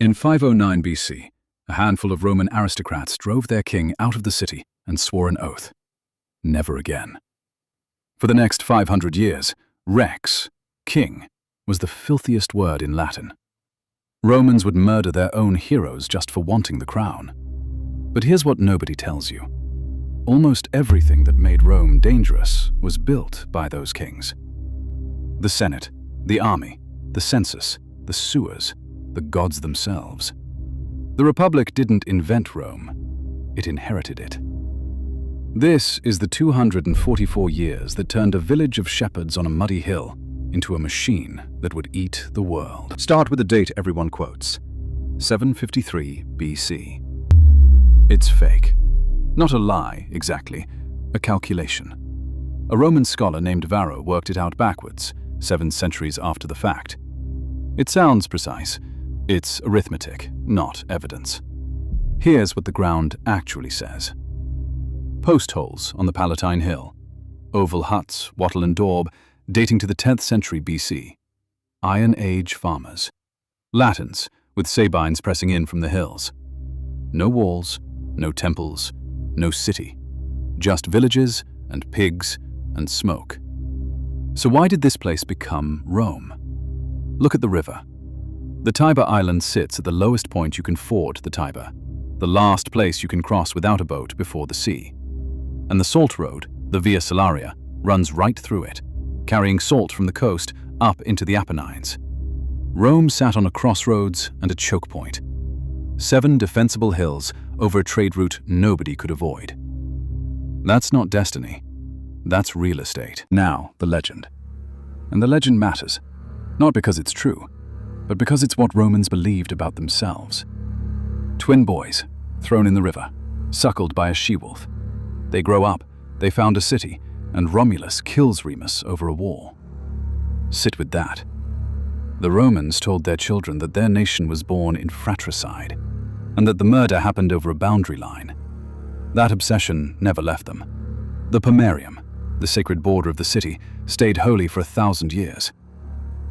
In 509 BC, a handful of Roman aristocrats drove their king out of the city and swore an oath: never again. For the next 500 years, rex, king, was the filthiest word in Latin. Romans would murder their own heroes just for wanting the crown. But here's what nobody tells you. Almost everything that made Rome dangerous was built by those kings. The Senate, the army, the census, the sewers, the gods themselves. The Republic didn't invent Rome, it inherited it. This is the 244 years that turned a village of shepherds on a muddy hill into a machine that would eat the world. Start with the date everyone quotes: 753 BC. It's fake. Not a lie, exactly, a calculation. A Roman scholar named Varro worked it out backwards, 7 centuries after the fact. It sounds precise. It's arithmetic, not evidence. Here's what the ground actually says. Post holes on the Palatine Hill. Oval huts, wattle and daub, dating to the 10th century BC. Iron Age farmers. Latins, with Sabines pressing in from the hills. No walls, no temples, no city. Just villages and pigs and smoke. So why did this place become Rome? Look at the river. The Tiber Island sits at the lowest point you can ford the Tiber, the last place you can cross without a boat before the sea. And the salt road, the Via Salaria, runs right through it, carrying salt from the coast up into the Apennines. Rome sat on a crossroads and a choke point. 7 defensible hills over a trade route nobody could avoid. That's not destiny. That's real estate. Now, the legend. And the legend matters, not because it's true, but because it's what Romans believed about themselves. Twin boys, thrown in the river, suckled by a she-wolf. They grow up, they found a city, and Romulus kills Remus over a war. Sit with that. The Romans told their children that their nation was born in fratricide, and that the murder happened over a boundary line. That obsession never left them. The Pomerium, the sacred border of the city, stayed holy for 1,000 years.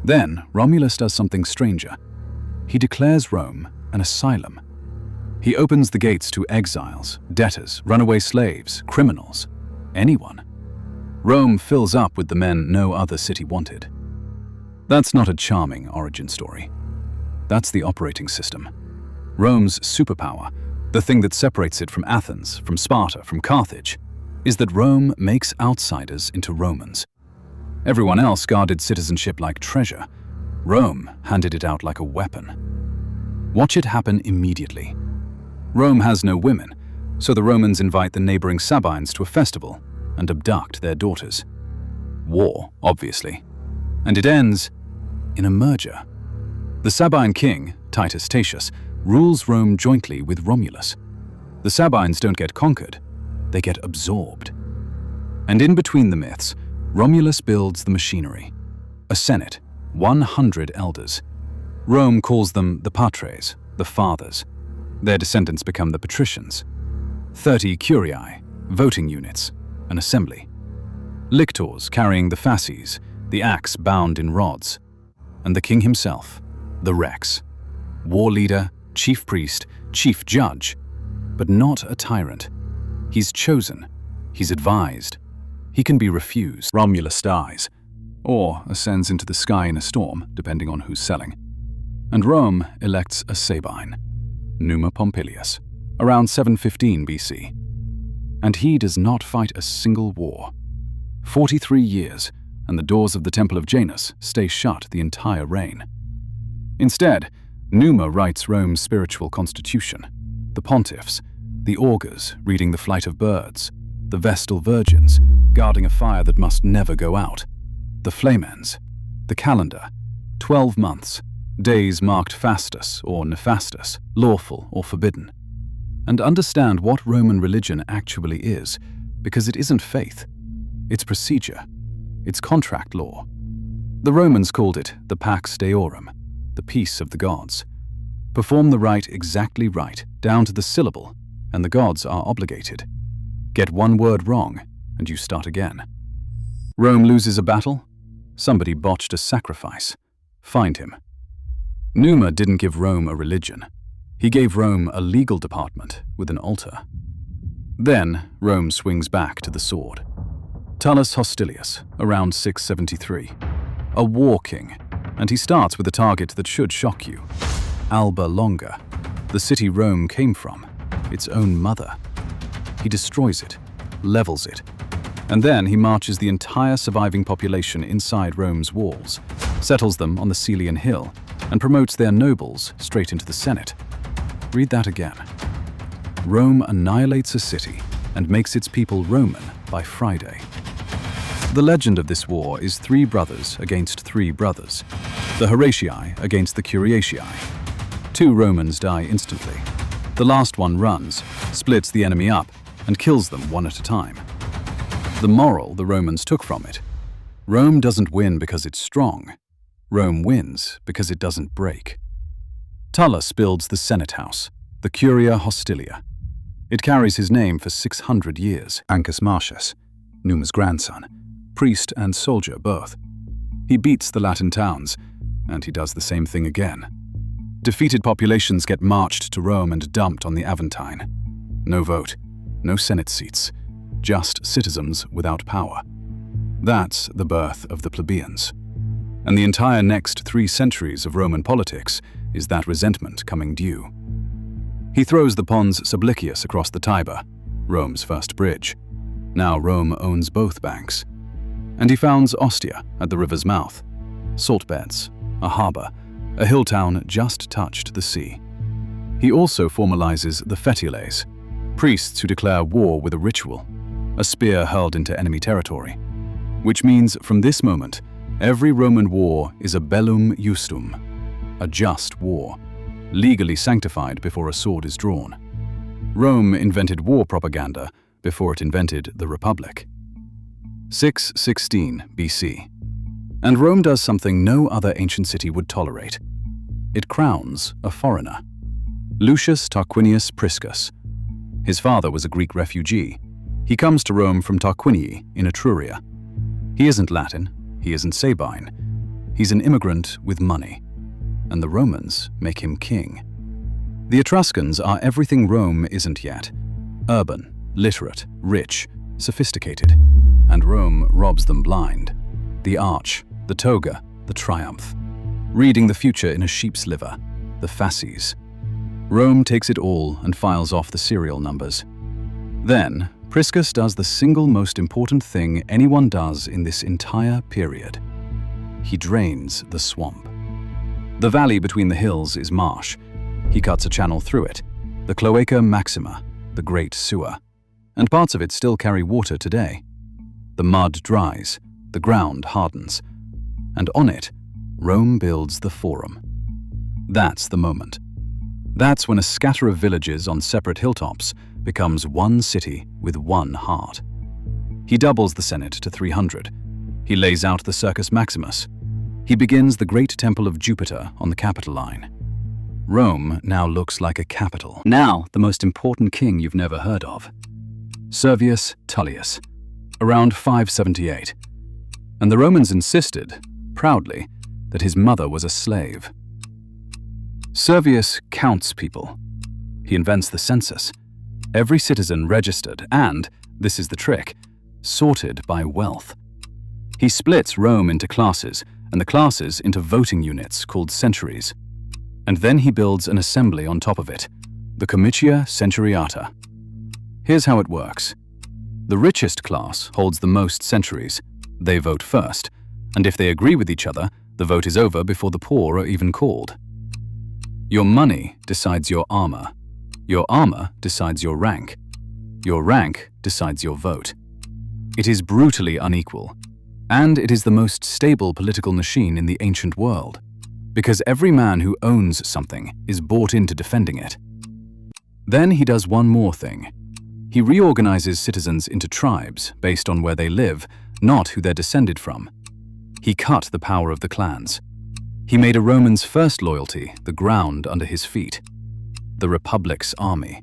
Then, Romulus does something stranger. He declares Rome an asylum. He opens the gates to exiles, debtors, runaway slaves, criminals, anyone. Rome fills up with the men no other city wanted. That's not a charming origin story. That's the operating system. Rome's superpower, the thing that separates it from Athens, from Sparta, from Carthage, is that Rome makes outsiders into Romans. Everyone else guarded citizenship like treasure. Rome handed it out like a weapon. Watch it happen immediately. Rome has no women, so the Romans invite the neighboring Sabines to a festival and abduct their daughters. War, obviously. And it ends in a merger. The Sabine king, Titus Tatius, rules Rome jointly with Romulus. The Sabines don't get conquered, they get absorbed. And in between the myths, Romulus builds the machinery. A senate, 100 elders. Rome calls them the patres, the fathers. Their descendants become the patricians. 30 curiae, voting units, an assembly. Lictors carrying the fasces, the axe bound in rods. And the king himself, the rex. War leader, chief priest, chief judge, but not a tyrant. He's chosen, he's advised. He can be refused. Romulus dies, or ascends into the sky in a storm, depending on who's selling. And Rome elects a Sabine, Numa Pompilius, around 715 BC. And he does not fight a single war. 43 years, and the doors of the Temple of Janus stay shut the entire reign. Instead, Numa writes Rome's spiritual constitution. The pontiffs, the augurs reading the flight of birds, the Vestal virgins guarding a fire that must never go out, the flamens, the calendar, 12 months, days marked fastus or nefastus, lawful or forbidden. And understand what Roman religion actually is, because it isn't faith, it's procedure, it's contract law. The Romans called it the Pax Deorum, the peace of the gods. Perform the rite exactly right, down to the syllable, and the gods are obligated. Get one word wrong, and you start again. Rome loses a battle? Somebody botched a sacrifice. Find him. Numa didn't give Rome a religion. He gave Rome a legal department with an altar. Then Rome swings back to the sword. Tullus Hostilius, around 673. A war king, and he starts with a target that should shock you. Alba Longa, the city Rome came from, its own mother. He destroys it, levels it, and then he marches the entire surviving population inside Rome's walls, settles them on the Celian Hill, and promotes their nobles straight into the Senate. Read that again. Rome annihilates a city and makes its people Roman by Friday. The legend of this war is 3 brothers against 3 brothers, the Horatii against the Curiatii. 2 Romans die instantly. The last one runs, splits the enemy up, and kills them one at a time. The moral the Romans took from it: Rome doesn't win because it's strong. Rome wins because it doesn't break. Tullus builds the Senate House, the Curia Hostilia. It carries his name for 600 years. Ancus Marcius, Numa's grandson, priest and soldier both. He beats the Latin towns, and he does the same thing again. Defeated populations get marched to Rome and dumped on the Aventine. No vote, no Senate seats, just citizens without power. That's the birth of the plebeians. And the entire next 3 centuries of Roman politics is that resentment coming due. He throws the Pons Sublicius across the Tiber, Rome's first bridge. Now Rome owns both banks. And he founds Ostia at the river's mouth. Salt beds, a harbor, a hill town just touched the sea. He also formalizes the Fetiales, priests who declare war with a ritual, a spear hurled into enemy territory. Which means from this moment, every Roman war is a bellum justum, a just war, legally sanctified before a sword is drawn. Rome invented war propaganda before it invented the Republic. 616 BC. And Rome does something no other ancient city would tolerate. It crowns a foreigner. Lucius Tarquinius Priscus. His father was a Greek refugee. He comes to Rome from Tarquinii in Etruria. He isn't Latin, he isn't Sabine. He's an immigrant with money. And the Romans make him king. The Etruscans are everything Rome isn't yet. Urban, literate, rich, sophisticated. And Rome robs them blind. The arch, the toga, the triumph. Reading the future in a sheep's liver, the fasces. Rome takes it all and files off the serial numbers. Then, Priscus does the single most important thing anyone does in this entire period. He drains the swamp. The valley between the hills is marsh. He cuts a channel through it, the Cloaca Maxima, the Great Sewer, and parts of it still carry water today. The mud dries, the ground hardens, and on it, Rome builds the Forum. That's the moment. That's when a scatter of villages on separate hilltops becomes one city with one heart. He doubles the Senate to 300. He lays out the Circus Maximus. He begins the great temple of Jupiter on the Capitoline. Rome now looks like a capital. Now, the most important king you've never heard of. Servius Tullius, around 578. And the Romans insisted, proudly, that his mother was a slave. Servius counts people. He invents the census. Every citizen registered and, this is the trick, sorted by wealth. He splits Rome into classes, and the classes into voting units called centuries. And then he builds an assembly on top of it, the Comitia Centuriata. Here's how it works. The richest class holds the most centuries. They vote first, and if they agree with each other, the vote is over before the poor are even called. Your money decides your armor. Your armor decides your rank. Your rank decides your vote. It is brutally unequal, and it is the most stable political machine in the ancient world, because every man who owns something is bought into defending it. Then he does one more thing. He reorganizes citizens into tribes based on where they live, not who they're descended from. He cut the power of the clans. He made a Roman's first loyalty the ground under his feet. The Republic's army.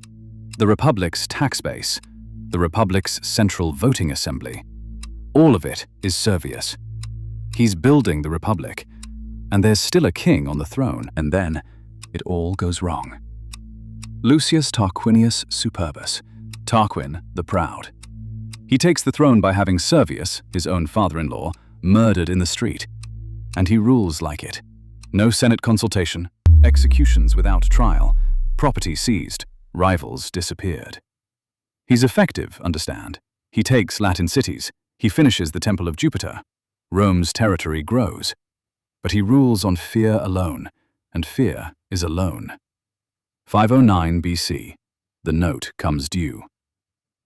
The Republic's tax base. The Republic's central voting assembly. All of it is Servius. He's building the Republic. and there's still a king on the throne, and then it all goes wrong. Lucius Tarquinius Superbus, Tarquin the Proud. He takes the throne by having Servius, his own father-in-law, murdered in the street. And he rules like it. No Senate consultation, executions without trial, property seized, rivals disappeared. He's effective, understand. He takes Latin cities, he finishes the Temple of Jupiter. Rome's territory grows. But he rules on fear alone, and fear is alone. 509 BC, the note comes due.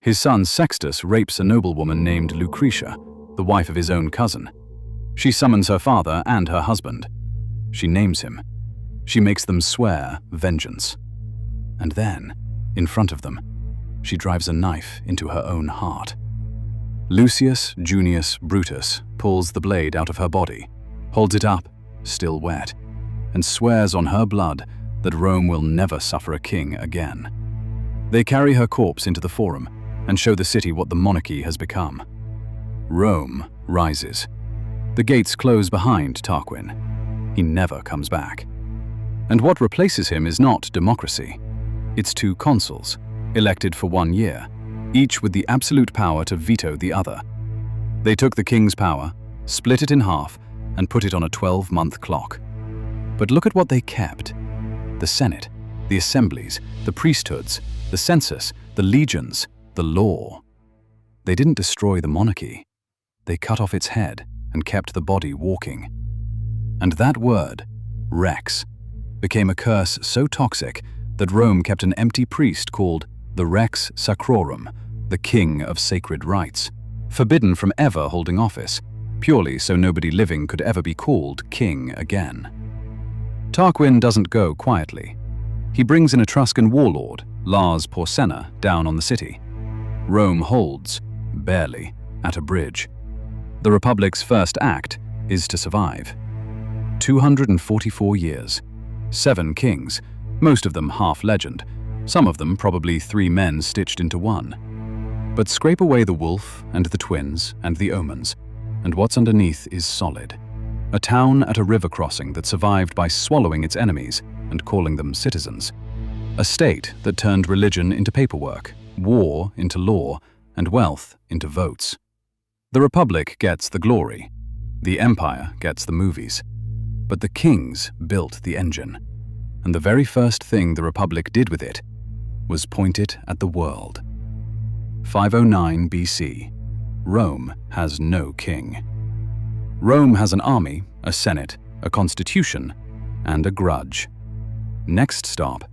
His son Sextus rapes a noblewoman named Lucretia, the wife of his own cousin. She summons her father and her husband. She names him. She makes them swear vengeance. And then, in front of them, she drives a knife into her own heart. Lucius Junius Brutus pulls the blade out of her body, holds it up, still wet, and swears on her blood that Rome will never suffer a king again. They carry her corpse into the Forum and show the city what the monarchy has become. Rome rises. The gates close behind Tarquin. He never comes back. And what replaces him is not democracy. It's two consuls, elected for 1 year, each with the absolute power to veto the other. They took the king's power, split it in half, and put it on a 12-month clock. But look at what they kept. The Senate, the assemblies, the priesthoods, the census, the legions, the law. They didn't destroy the monarchy. They cut off its head and kept the body walking. And that word, rex, became a curse so toxic that Rome kept an empty priest called the Rex Sacrorum, the king of sacred rites, forbidden from ever holding office, purely so nobody living could ever be called king again. Tarquin doesn't go quietly. He brings an Etruscan warlord, Lars Porsenna, down on the city. Rome holds, barely, at a bridge. The Republic's first act is to survive. 244 years, 7 kings, most of them half legend, some of them probably 3 men stitched into one. But scrape away the wolf and the twins and the omens, and what's underneath is solid. A town at a river crossing that survived by swallowing its enemies and calling them citizens. A state that turned religion into paperwork, war into law, and wealth into votes. The Republic gets the glory. The Empire gets the movies. But the kings built the engine. And the very first thing the Republic did with it was point it at the world. 509 BC. Rome has no king. Rome has an army, a senate, a constitution, and a grudge. Next stop,